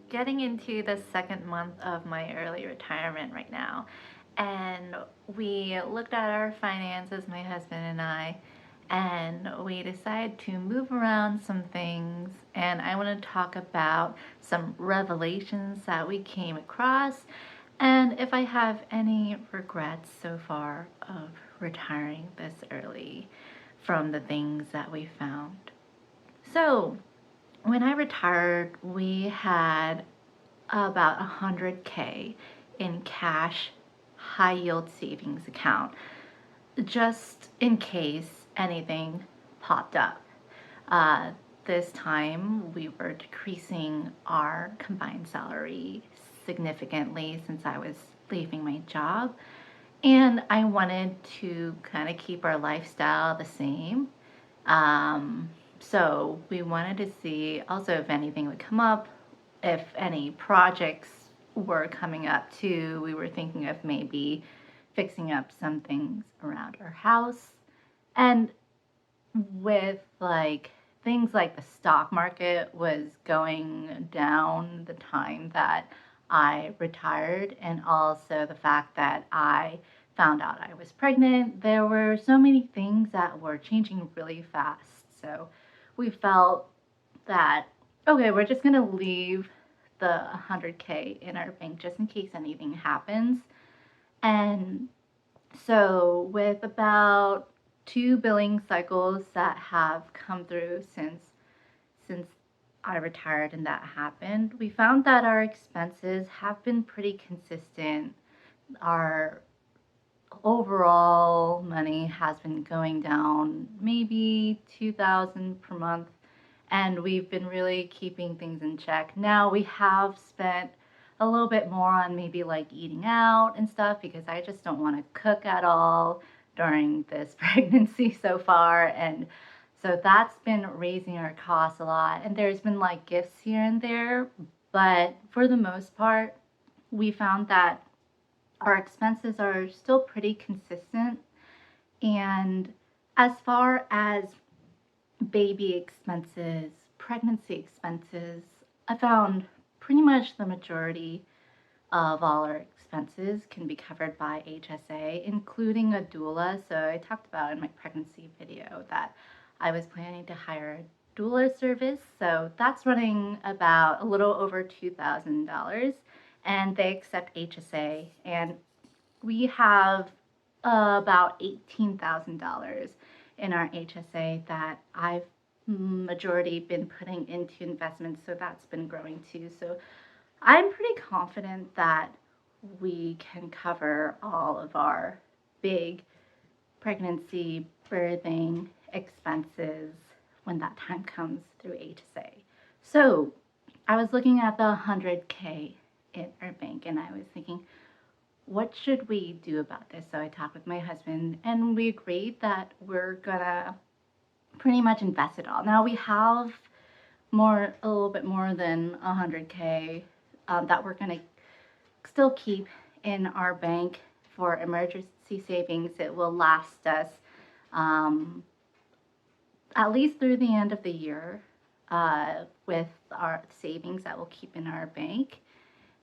getting into the second month of my early retirement right now. And we looked at our finances, my husband and I, and we decided to move around some things. And I want to talk about some revelations that we came across and if I have any regrets so far of retiring this early from the things that we found. So, when I retired, we had about 100K in cash high yield savings account just in case anything popped up. Uh, this time we were decreasing our combined salary significantly since I was leaving my job. And I wanted to kind of keep our lifestyle the same. Um, so we wanted to see also if anything would come up, if any projects were coming up too. We were thinking of maybe fixing up some things around our house. And with like things like the stock market was going down the time that I retired, and also the fact that I found out I was pregnant, there were so many things that were changing really fast. So we felt that, okay, we're just going to leave the 100K in our bank just in case anything happens. And so, with about two billing cycles that have come through since I retired and that happened, we found that our expenses have been pretty consistent. Our overall money has been going down maybe 2000 per month, and we've been really keeping things in check. Now we have spent a little bit more on maybe like eating out and stuff because I just don't want to cook at all during this pregnancy so far. And so that's been raising our costs a lot. And there's been like gifts here and there, but for the most part, we found that our expenses are still pretty consistent. And as far as baby expenses, pregnancy expenses, I found pretty much the majority of all our expenses can be covered by HSA, including a doula. So I talked about in my pregnancy video that I was planning to hire a doula service. So that's running about a little over $2,000, and they accept HSA. And we have about $18,000 in our HSA that I've majority been putting into investments, so that's been growing too. So I'm pretty confident that we can cover all of our big pregnancy, birthing expenses when that time comes through HSA. So I was looking at the 100K in our bank and I was thinking, what should we do about this? So I talked with my husband and we agreed that we're gonna pretty much invest it all. Now we have a little bit more than 100K that we're gonna still keep in our bank for emergency savings. It will last us um, at least through the end of the year with our savings that we'll keep in our bank.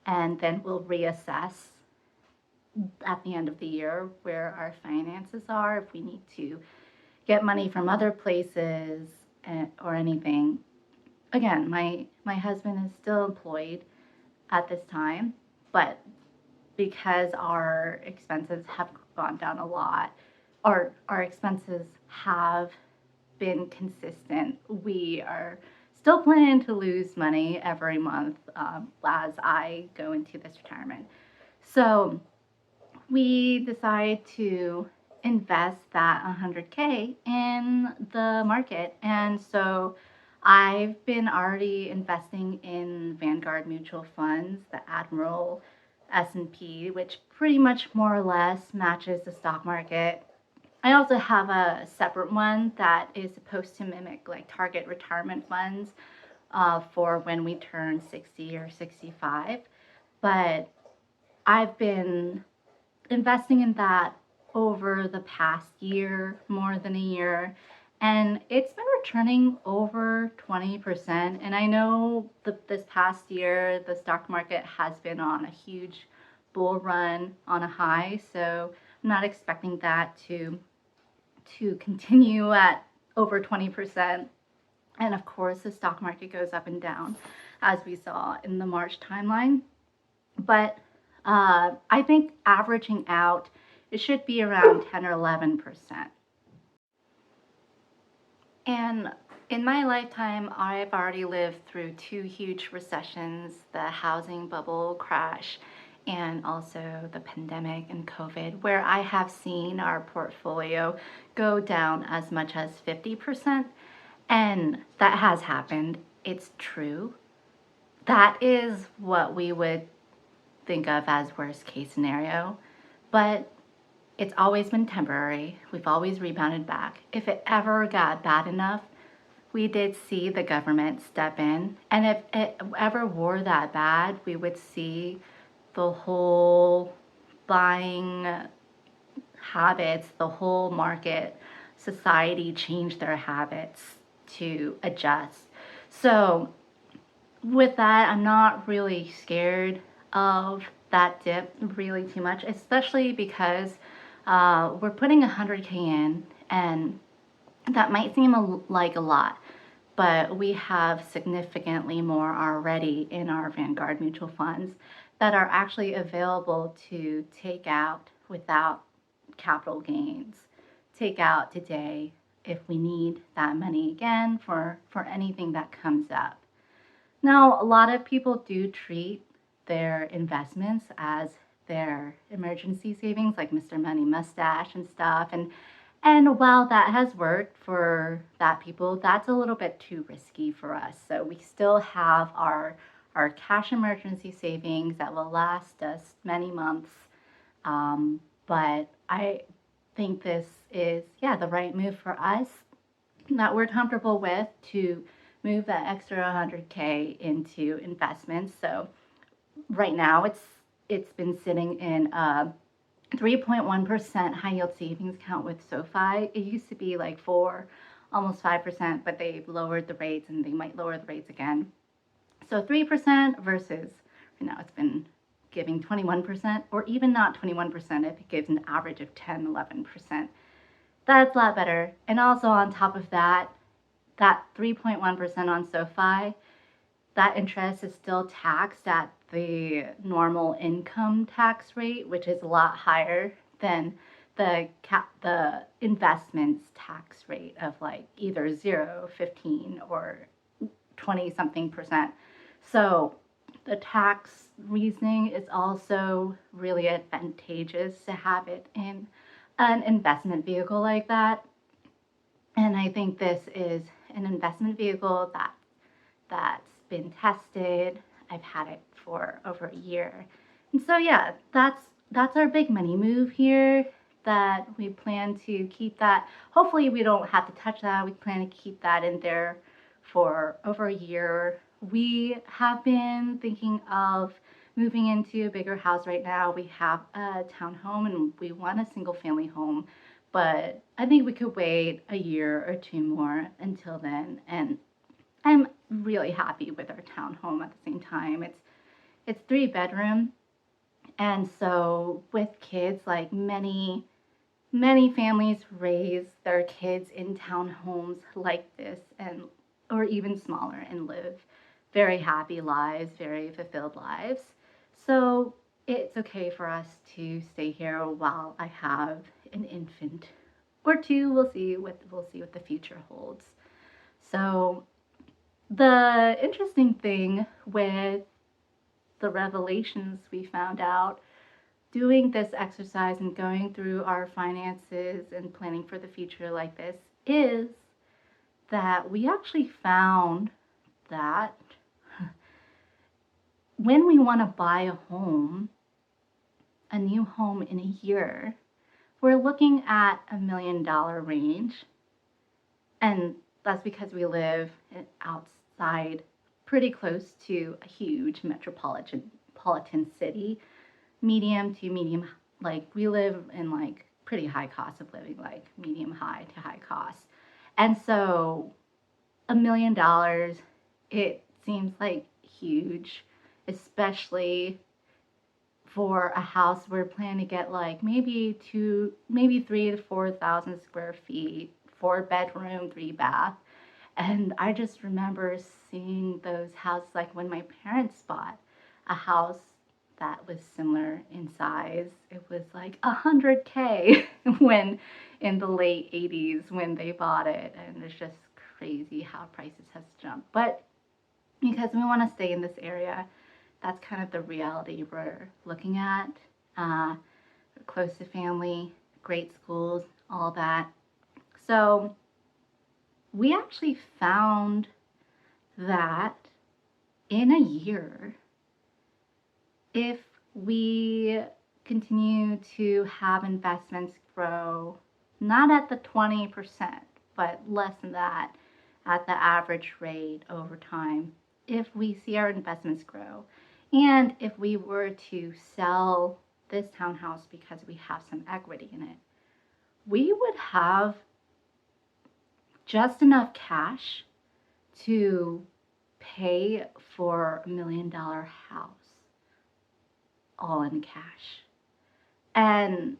And then we'll reassess at the end of the year where our finances are, if we need to get money from other places or anything. Again, my husband is still employed at this time, but because our expenses have gone down a lot, our expenses have been consistent. We are still planning to lose money every month as I go into this retirement. So we decide to invest that 100K in the market. And so I've been already investing in Vanguard mutual funds, the Admiral S&P, which pretty much more or less matches the stock market. I also have a separate one that is supposed to mimic like target retirement funds for when we turn 60 or 65. But I've been investing in that over the past year, more than a year, and it's been returning over 20%. And I know this past year, the stock market has been on a huge bull run on a high. So I'm not expecting that to continue at over 20%. And of course, the stock market goes up and down, as we saw in the March timeline. But I think averaging out, it should be around 10 or 11%. And in my lifetime, I've already lived through two huge recessions, the housing bubble crash and also the pandemic and COVID, where I have seen our portfolio go down as much as 50%. And that has happened. It's true. That is what we would think of as worst case scenario. But it's always been temporary. We've always rebounded back. If it ever got bad enough, we did see the government step in. And if it ever were that bad, we would see the whole buying habits, the whole market, society change their habits to adjust. So, with that, I'm not really scared of that dip really too much, especially because we're putting 100K in, and that might seem like a lot, but we have significantly more already in our Vanguard mutual funds that are actually available to take out without capital gains. Take out today if we need that money again for anything that comes up. Now, a lot of people do treat their investments as their emergency savings, like Mr. Money Mustache and stuff. And while that has worked for that people, that's a little bit too risky for us. So we still have our cash emergency savings that will last us many months. But I think this is, yeah, the right move for us that we're comfortable with to move that extra 100K into investments. So right now it's been sitting in a 3.1% high yield savings account with SoFi. It used to be like 4, almost 5%, but they've lowered the rates and they might lower the rates again. So 3% versus right now it's been giving 21%, or even not 21%, it gives an average of 10, 11%. That's a lot better. And also on top of that, that 3.1% on SoFi, that interest is still taxed at the normal income tax rate, which is a lot higher than the investments tax rate of like either 0, 15, or 20 something percent. So the tax reasoning is also really advantageous to have it in an investment vehicle like that. And I think this is an investment vehicle that's been tested. I've had it for over a year. And so yeah, that's our big money move here, that we plan to keep that. Hopefully we don't have to touch that. We plan to keep that in there for over a year. We have been thinking of moving into a bigger house right now. We have a townhome and we want a single family home, but I think we could wait a year or two more until then. And I'm really happy with our townhome at the same time. It's 3 bedroom, and so with kids, like many families raise their kids in townhomes like this, and or even smaller, and live very happy lives, very fulfilled lives. So it's okay for us to stay here while I have an infant or two. We'll see what the future holds. So the interesting thing with the revelations we found out doing this exercise and going through our finances and planning for the future like this is that we actually found that when we want to buy a new home in a year, we're looking at $1 million range. And that's because we live outside, pretty close to a huge metropolitan city, medium to medium, like we live in like pretty high cost of living, like medium high to high cost. And so $1 million, it seems like huge, especially for a house we're planning to get like maybe 3 to 4 thousand square feet, 4 bedroom, 3 bath. And I just remember seeing those houses like when my parents bought a house that was similar in size. It was like 100K when in the late 80s when they bought it. And it's just crazy how prices has jumped. But because we want to stay in this area, that's kind of the reality we're looking at. Uh, Close to family, great schools, all that. So we actually found that in a year, if we continue to have investments grow, not at the 20%, but less than that, at the average rate over time, if we see our investments grow, and if we were to sell this townhouse because we have some equity in it, we would have just enough cash to pay for $1 million house, all in cash. And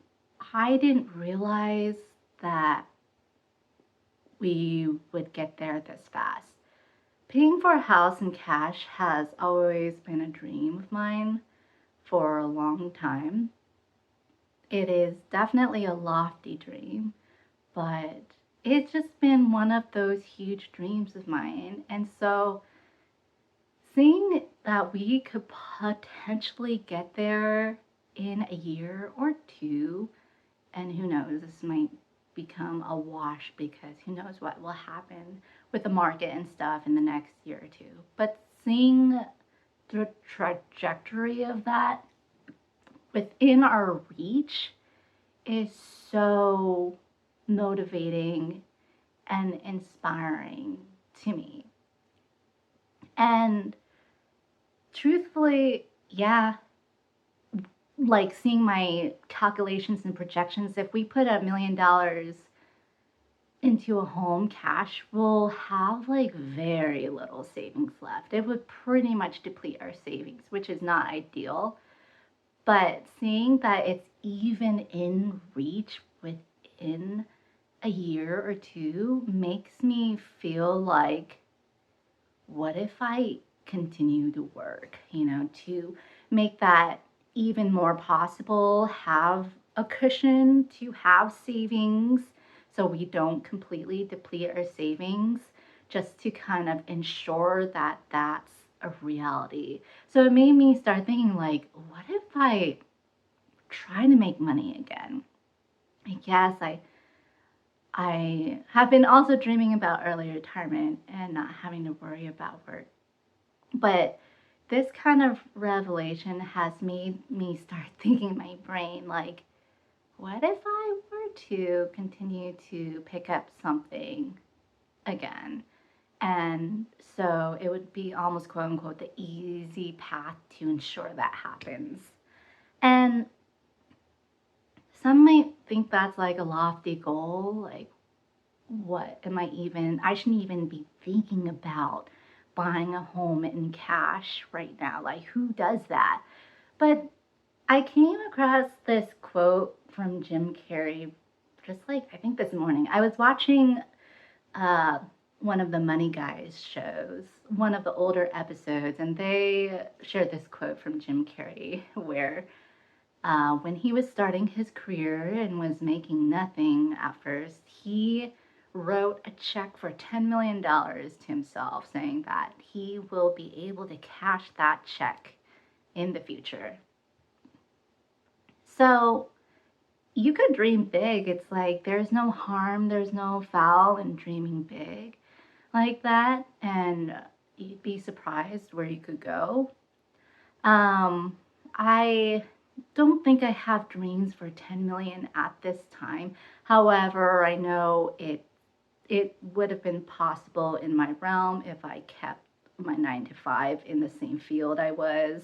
I didn't realize that we would get there this fast. Paying for a house in cash has always been a dream of mine for a long time. It is definitely a lofty dream, but it's just been one of those huge dreams of mine. And so seeing that we could potentially get there in a year or two, and who knows, this might become a wash because who knows what will happen with the market and stuff in the next year or two. But seeing the trajectory of that within our reach is so motivating and inspiring to me. And truthfully, yeah, like seeing my calculations and projections, if we put $1 million into a home cash, we'll have like very little savings left. It would pretty much deplete our savings, which is not ideal. But seeing that it's even in reach within a year or two makes me feel like, what if I continue to work, to make that even more possible, have a cushion to have savings so we don't completely deplete our savings, just to kind of ensure that that's a reality. So it made me start thinking like, what if I try to make money again? I guess I have been also dreaming about early retirement and not having to worry about work. But this kind of revelation has made me start thinking in my brain like, what if I were to continue to pick up something again? And so it would be almost quote unquote the easy path to ensure that happens. And some might think that's like a lofty goal, like what am I shouldn't even be thinking about buying a home in cash right now. Like, who does that? But I came across this quote from Jim Carrey just like, I think this morning. I was watching uh, one of the Money Guys shows, one of the older episodes, and they shared this quote from Jim Carrey where when he was starting his career and was making nothing at first, he wrote a check for $10 million to himself, saying that he will be able to cash that check in the future. So you could dream big. It's like there's no harm, there's no foul in dreaming big like that, and you'd be surprised where you could go. I don't think I have dreams for 10 million at this time. However, I know it would have been possible in my realm if I kept my 9 to 5 in the same field I was,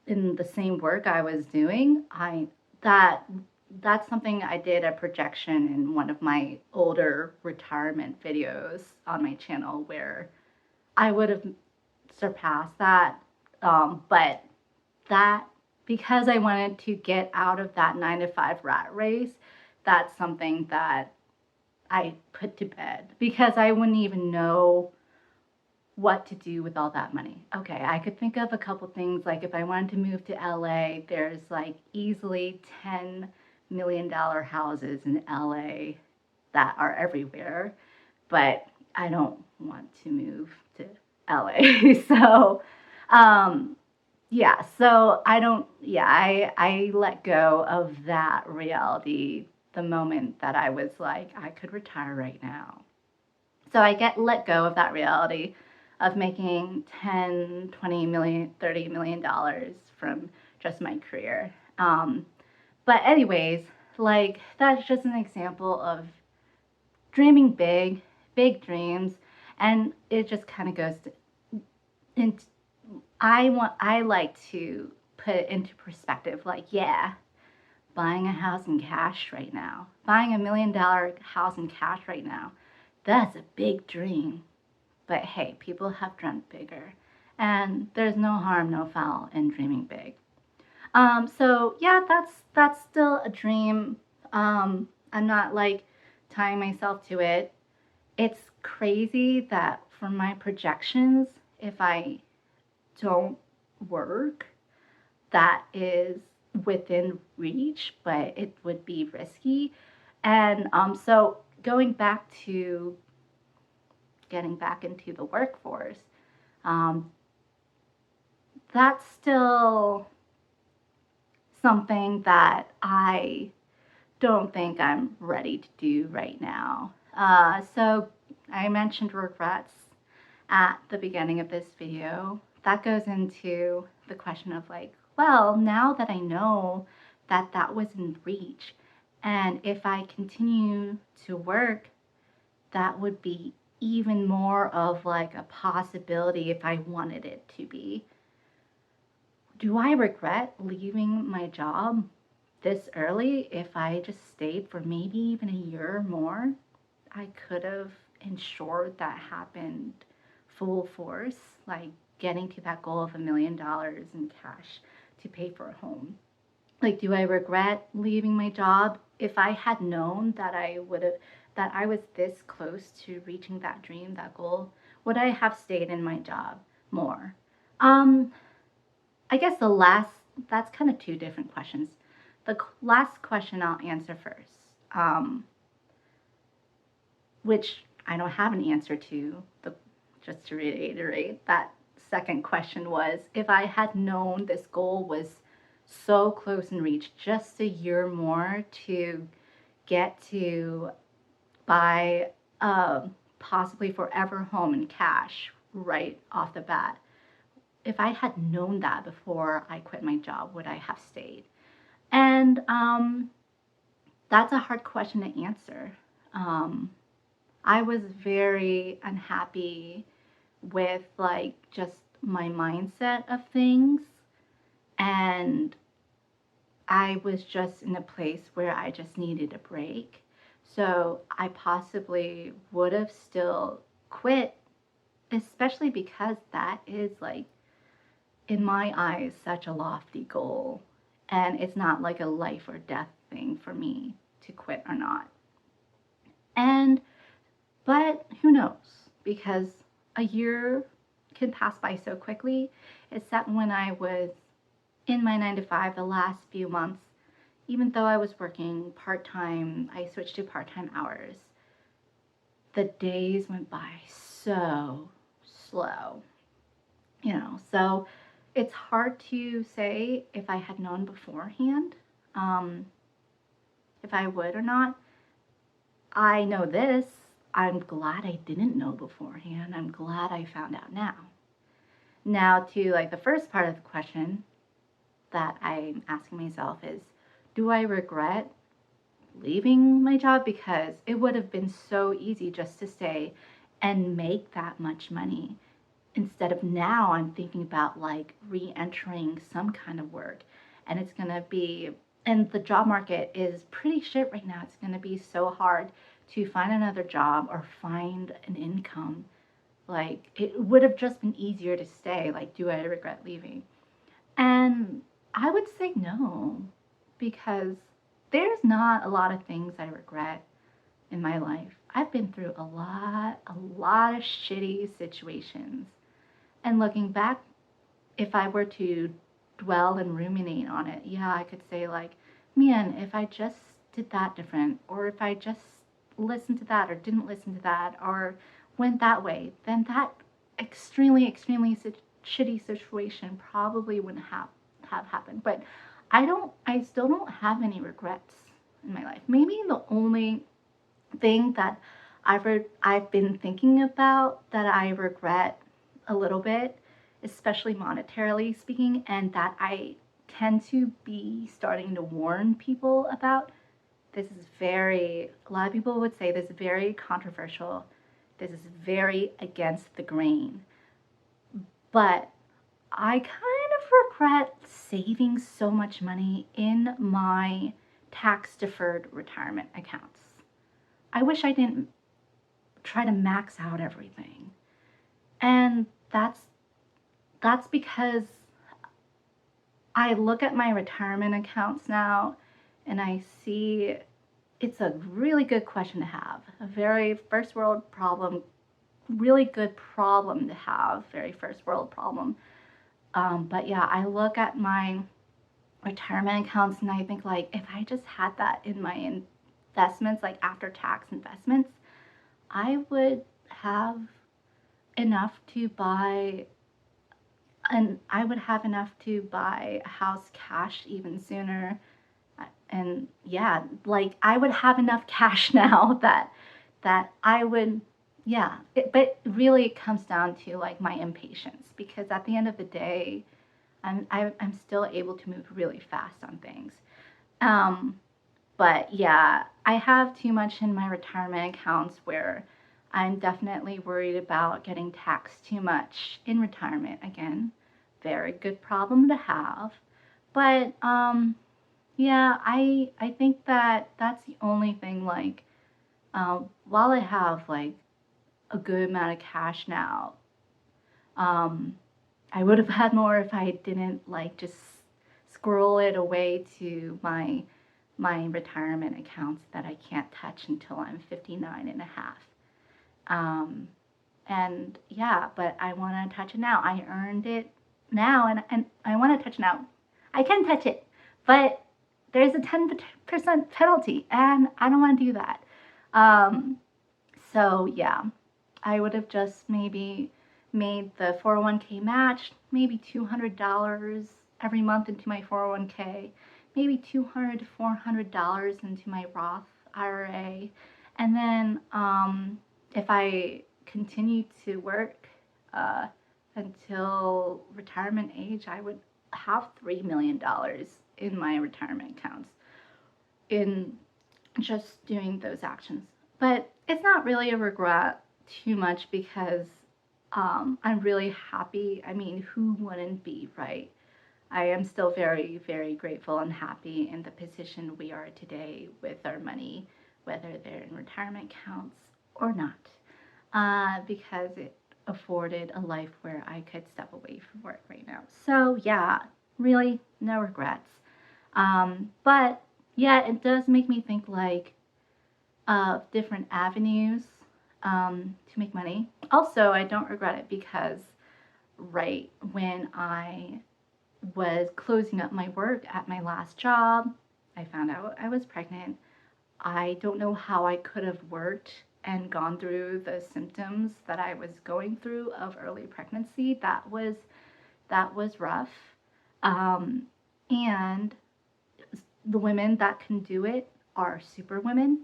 in the same work I was doing. I that that's something I did a projection in one of my older retirement videos on my channel where I would have surpassed that. But that, because I wanted to get out of that 9 to 5 rat race, that's something that I put to bed because I wouldn't even know what to do with all that money. Okay, I could think of a couple things like if I wanted to move to LA, there's like easily $10 million houses in LA that are everywhere, but I don't want to move to LA. So, um, yeah, so I don't, yeah, I let go of that reality the moment that I was like, I could retire right now. So I get let go of that reality of making 10, 20 million, $30 million from just my career. But anyways, like that's just an example of dreaming big, big dreams, and it just kind of goes to, into, I like to put it into perspective. Like, yeah, buying a house in cash right now, buying $1 million house in cash right now, that's a big dream. But hey, people have dreamt bigger, and there's no harm, no foul in dreaming big. So yeah, that's still a dream. I'm not like tying myself to it. It's crazy that for my projections, if I don't work, that is within reach, but it would be risky. And so going back to getting back into the workforce, um, that's still something that I don't think I'm ready to do right now. So I mentioned regrets at the beginning of this video. That goes into the question of like, well, now that I know that that was in reach, and if I continue to work, that would be even more of like a possibility if I wanted it to be. Do I regret leaving my job this early? If I just stayed for maybe even a year more, I could have ensured that happened full force, like getting to that goal of $1 million in cash to pay for a home. Like, do I regret leaving my job? If I had known that that I was this close to reaching that dream, that goal, would I have stayed in my job more? Um, I guess that's kind of two different questions. The last question I'll answer first, which I don't have an answer to. Just to reiterate, that second question was if I had known this goal was so close in reach, just a year more to get to buy a possibly forever home in cash right off the bat. If I had known that before I quit my job, would I have stayed? And that's a hard question to answer. Um, I was very unhappy with like just my mindset of things, and I was just in a place where I just needed a break. So I possibly would have still quit, especially because that is like in my eyes such a lofty goal, and it's not like a life or death thing for me to quit or not. And but who knows, because a year can pass by so quickly. It's that when I was in my 9 to 5 the last few months, even though I was working part-time, I switched to part-time hours. The days went by so slow, so it's hard to say if I had known beforehand, um, if I would or not. I know this. I'm glad I didn't know beforehand. I'm glad I found out now. Now, to like the first part of the question that I'm asking myself is, do I regret leaving my job? Because it would have been so easy just to stay and make that much money. Instead of now, I'm thinking about like re entering some kind of work, and it's going to be and the job market is pretty shit right now. It's going to be so hard to find another job or find an income. Like, it would have just been easier to stay. Like, do I regret leaving? And I would say no, because there's not a lot of things I regret in my life. I've been through a lot of shitty situations. And looking back, if I were to dwell and ruminate on it, yeah, I could say, like, man, if I just did that different, or if I just listened to that, or didn't listen to that, or went that way, then that extremely shitty situation probably wouldn't have happened. But I still don't have any regrets in my life. Maybe the only thing that I've been thinking about that I regret a little bit, especially monetarily speaking, and that I tend to be starting to warn people about. This is a lot of people would say this is very controversial. This is very against the grain. But I kind of regret saving so much money in my tax deferred retirement accounts. I wish I didn't try to max out everything. And that's because I look at my retirement accounts now and I see it's a really good question to have. A very first world problem, really good problem to have, very first world problem. But yeah, I look at my retirement accounts and I think, like, if I just had that in my investments, like after tax investments, I would have enough to buy I would have enough to buy a house cash even sooner. And yeah, like I would have enough cash now that I would, yeah. But really, it comes down to like my impatience, because at the end of the day, I'm still able to move really fast on things. Um, but yeah, I have too much in my retirement accounts where I'm definitely worried about getting taxed too much in retirement. Again, very good problem to have. But yeah, I think that that's the only thing. Like, while I have like a good amount of cash now, um, I would have had more if I didn't like just squirrel it away to my retirement accounts that I can't touch until I'm 59 and a half. Um, and yeah, but I want to touch it now. I earned it now, and I want to touch it now. I can touch it, but there's a 10% penalty, and I don't want to do that. Um, so yeah, I would have just maybe made the 401k match, maybe $200 every month into my 401k, maybe $200 to $400 into my Roth IRA, and then if I continue to work uh, until retirement age, I would have $3 million in my retirement accounts in just doing those actions. But it's not really a regret too much, because I'm really happy. I mean, who wouldn't be, right? I am still very grateful and happy in the position we are today with our money, whether they're in retirement accounts or not, because it afforded a life where I could step away from work right now. So, yeah, really, no regrets. But yeah, it does make me think like of different avenues to make money. Also, I don't regret it because right when I was closing up my work at my last job, I found out I was pregnant. I don't know how I could have worked and gone through the symptoms that I was going through of early pregnancy. That was rough. Um, and the women that can do it are super women.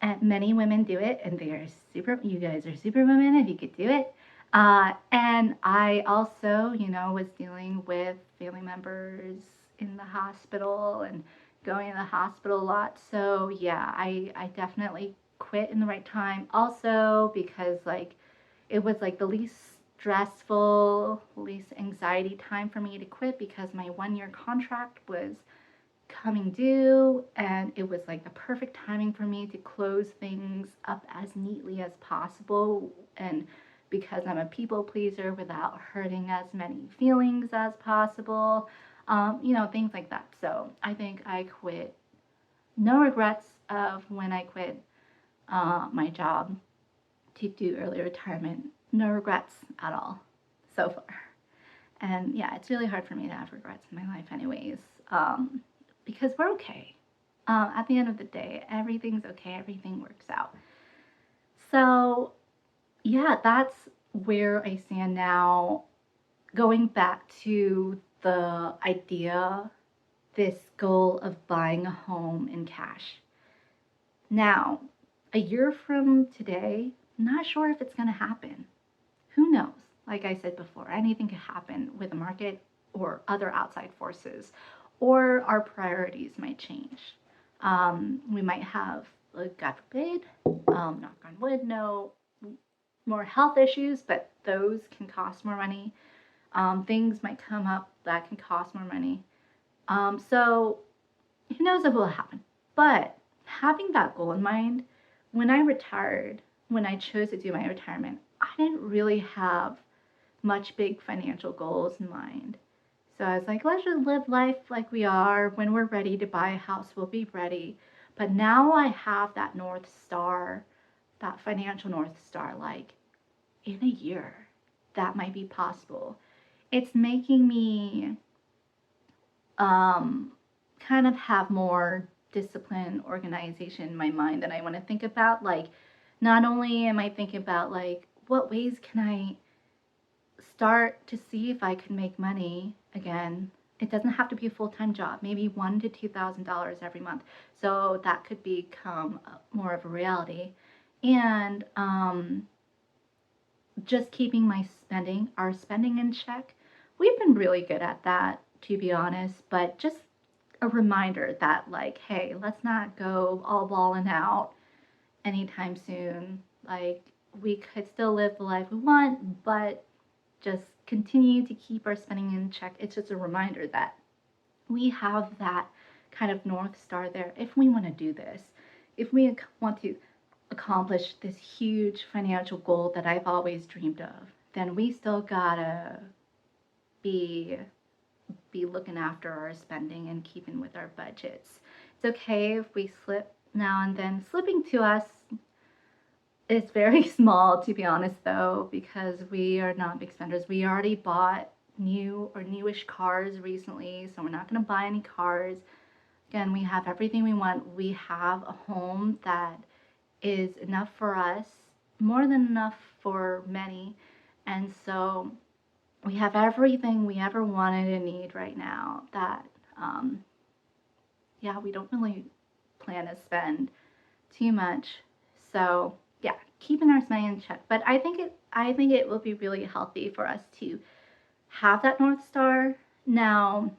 And many women do it, and they are super. You guys are super women if you could do it. And I also, was dealing with family members in the hospital and going to the hospital a lot. So yeah, I definitely quit in the right time. Also because like it was like the least stressful, least anxiety time for me to quit, because my 1 year contract was coming due, and it was like the perfect timing for me to close things up as neatly as possible. And because I'm a people pleaser, without hurting as many feelings as possible, things like that. So I think I quit. No regrets of when I quit my job to do early retirement. No regrets at all so far. And yeah, it's really hard for me to have regrets in my life, anyways, because we're okay. At the end of the day, everything's okay, everything works out. So, yeah, that's where I stand now. Going back to the idea, this goal of buying a home in cash. Now, a year from today, not sure if it's going to happen. Who knows? Like I said before, anything could happen with the market or other outside forces, or our priorities might change. We might have, God forbid, knock on wood, no more health issues, but those can cost more money. Things might come up that can cost more money. So who knows if it will happen? But having that goal in mind, when I retired, when I chose to do my retirement, I didn't really have much big financial goals in mind. So I was like, let's just live life like we are. When we're ready to buy a house, we'll be ready. But now I have that North Star, that financial North Star, like in a year, that might be possible. It's making me kind of have more discipline, organization in my mind that I want to think about. Like, not only am I thinking about like what ways can I start to see if I can make money again. It doesn't have to be a full-time job, maybe $1,000 to $2,000 every month. So that could become more of a reality. And just keeping our spending in check. We've been really good at that, to be honest, but just a reminder that, like, hey, let's not go all balling out anytime soon. Like, we could still live the life we want, but just continue to keep our spending in check. It's just a reminder that we have that kind of North Star there if we want to do this. If we want to accomplish this huge financial goal that I've always dreamed of, then we still gotta be looking after our spending and keeping with our budgets. It's okay if we slip now and then. Slipping to us is very small, to be honest, though, because we are not big spenders. We already bought new or newish cars recently, so we're not going to buy any cars. Again, we have everything we want. We have a home that is enough for us, more than enough for many. And so we have everything we ever wanted and need right now that, yeah, we don't really plan to spend too much. So yeah, keeping our spending in check. But I think it will be really healthy for us to have that North Star. Now,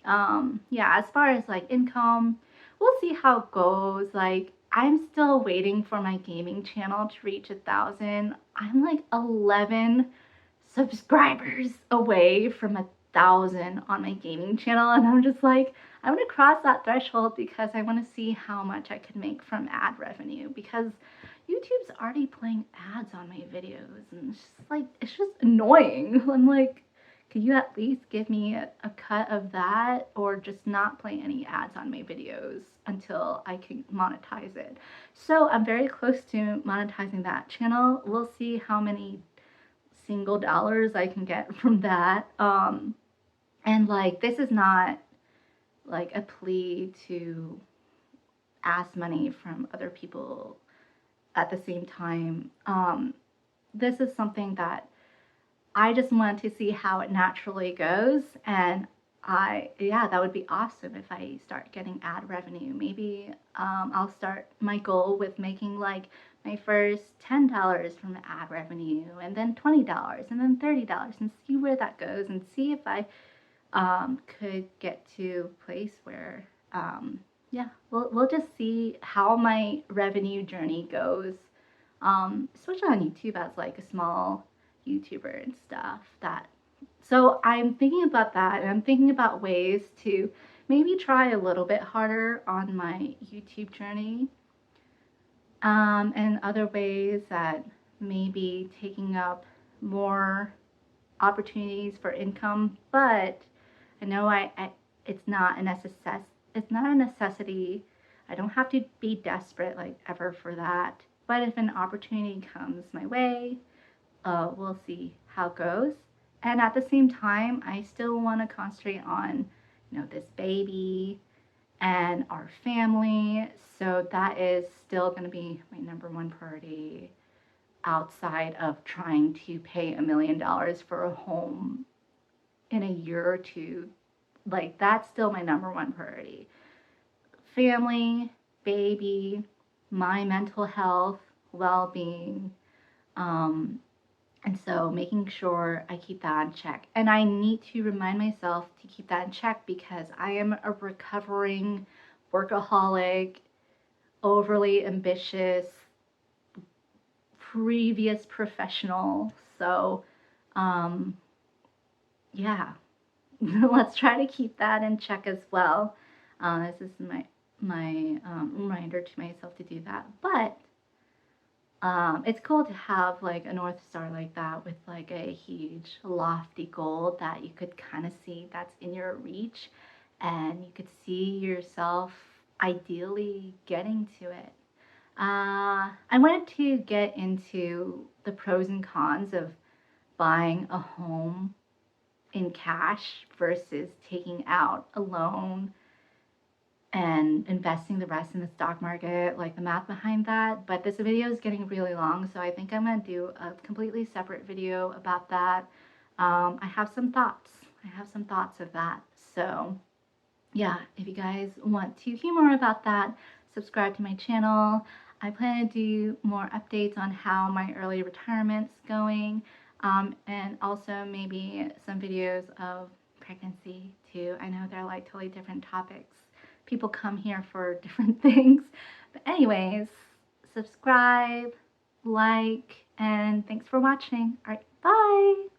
yeah, as far as like income, we'll see how it goes. Like, I'm still waiting for my gaming channel to reach 1,000. I'm like 11 subscribers away from 1,000 on my gaming channel, and I'm just like, I want to cross that threshold because I want to see how much I can make from ad revenue, because YouTube's already playing ads on my videos, and it's just annoying. I'm like, could you at least give me a cut of that, or just not play any ads on my videos until I can monetize it? So I'm very close to monetizing that channel. We'll see how many single dollars I can get from that. And like, this is not like a plea to ask money from other people at the same time. This is something that I just want to see how it naturally goes. And yeah, that would be awesome if I start getting ad revenue. Maybe I'll start my goal with making like my first $10 from ad revenue, and then $20, and then $30, and see where that goes, and see if I could get to a place where, yeah, we'll just see how my revenue journey goes, especially on YouTube as like a small YouTuber and stuff. So I'm thinking about that, and I'm thinking about ways to maybe try a little bit harder on my YouTube journey. And other ways that maybe taking up more opportunities for income, but I know it's not it's not a necessity. I don't have to be desperate like ever for that. But if an opportunity comes my way, we'll see how it goes. And at the same time, I still want to concentrate on, this baby and our family. So that is still going to be my number one priority outside of trying to pay $1 million for a home in a year or two. Like, that's still my number one priority. Family, baby, my mental health, well being. And so making sure I keep that in check. And I need to remind myself to keep that in check because I am a recovering workaholic, overly ambitious, previous professional. So, yeah, let's try to keep that in check as well. This is my reminder to myself to do that. But it's cool to have like a North Star like that with like a huge lofty goal that you could kind of see that's in your reach and you could see yourself ideally getting to it. I wanted to get into the pros and cons of buying a home in cash versus taking out a loan and investing the rest in the stock market, like the math behind that. But this video is getting really long, so I think I'm going to do a completely separate video about that. I have some thoughts. Of that. So yeah, if you guys want to hear more about that, subscribe to my channel. I plan to do more updates on how my early retirement's going, and also maybe some videos of pregnancy too. I know they're like totally different topics. People come here for different things. But anyways, subscribe, like, and thanks for watching. All right, bye.